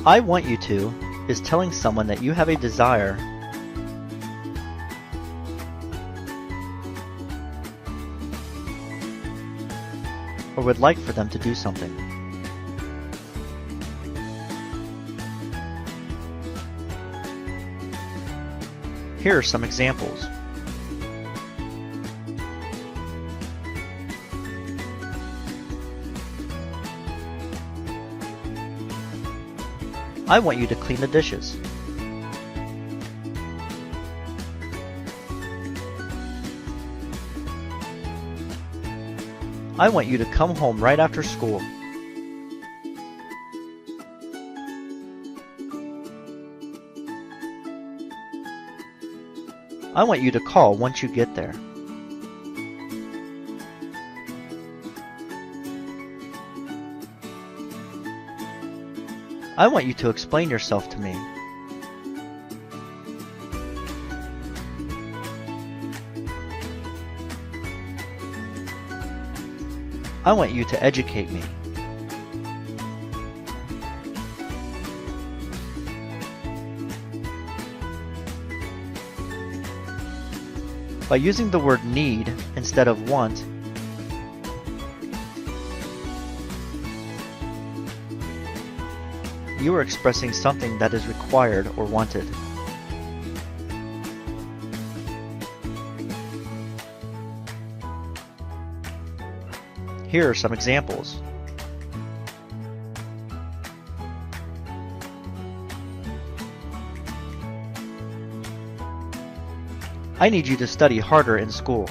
I want you to is telling someone that you have a desire or would like for them to do something. Here are some examples. I want you to clean the dishes. I want you to come home right after school. I want you to call once you get there. I want you to explain yourself to me. I want you to educate me. By using the word need instead of want, you are expressing something that is required or wanted. Here are some examples. I need you to study harder in school.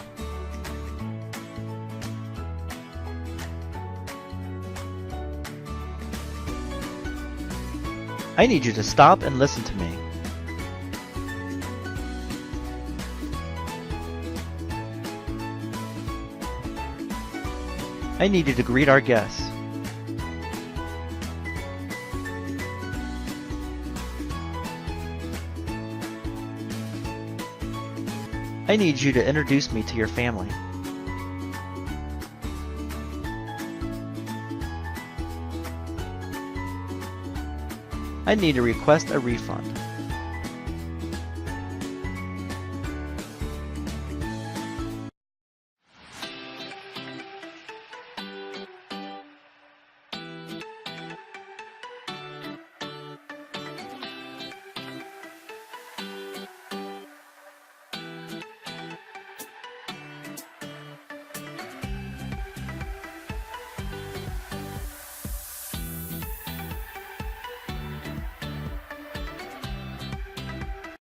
I need you to stop and listen to me. I need you to greet our guests. I need you to introduce me to your family. I need to request a refund.